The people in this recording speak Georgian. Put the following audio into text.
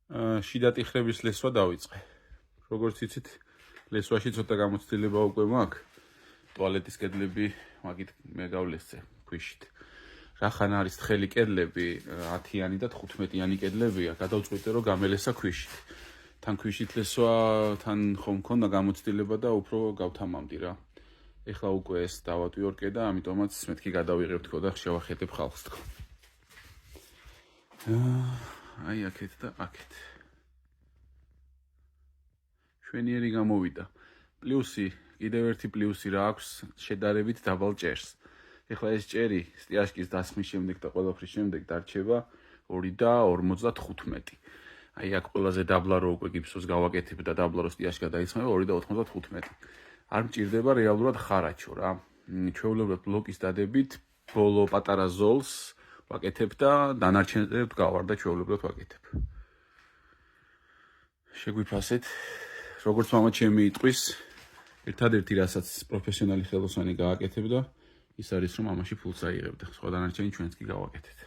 შიდა ტიხრების ლესვა დავიწყე. როგორც იცით, ლესვაში ცოტა გამოცდილება უკვე მაქვს. ტუალეტის კედლები მაგით მე გავლესწე ქვიშით. რახან არის თხელი კედლები, 10-იანი და 15-იანი კედლებია, გადავწყვიტე რომ გამელესა ქვიშით. თან ქვიშით ლესვა, თან ხომ მქონდა გამოცდილება და უფრო გავთამამდი რა. ეხლა უკვე ეს დავატვიორკე და ამიტომაც მეთქი გადავიღებ თქო და შევახედებ ხალხს თქო. აი აქეთ და აქეთ. შვენიერი გამოვიდა. პლუსი, კიდევ ერთი პლუსი რა აქვს შედარებით დაბალ ჭერს. ეხლა ეს ჭერი სტიაშკის დასხმის შემდეგ და ყველაფრის შემდეგ დარჩება 2.55. აი აქ ყველაზე დაბლა რო უკვე გიფსოს გავაკეთებ და დაბლა რო სტიაშკა დაიწყება 2.95. არ მჭირდება რეალურად ხარაჩო რა. ჩვეულებრივად ბლოკის დადებით ბოლო პატარა ზოლს ვაკეთებ და დანარჩენზე ვდგავარ და ჩვეულებრივად ვაკეთებ. შეგვიფასეთ, როგორც მამა ჩემი იტყვის, ერთადერთი რასაც პროფესიონალი ხელოსანი გააკეთებდა, ის არის რომ ამაში ფულს აიღებდა. სხვა დანარჩენი ჩვენც კი გავაკეთეთ.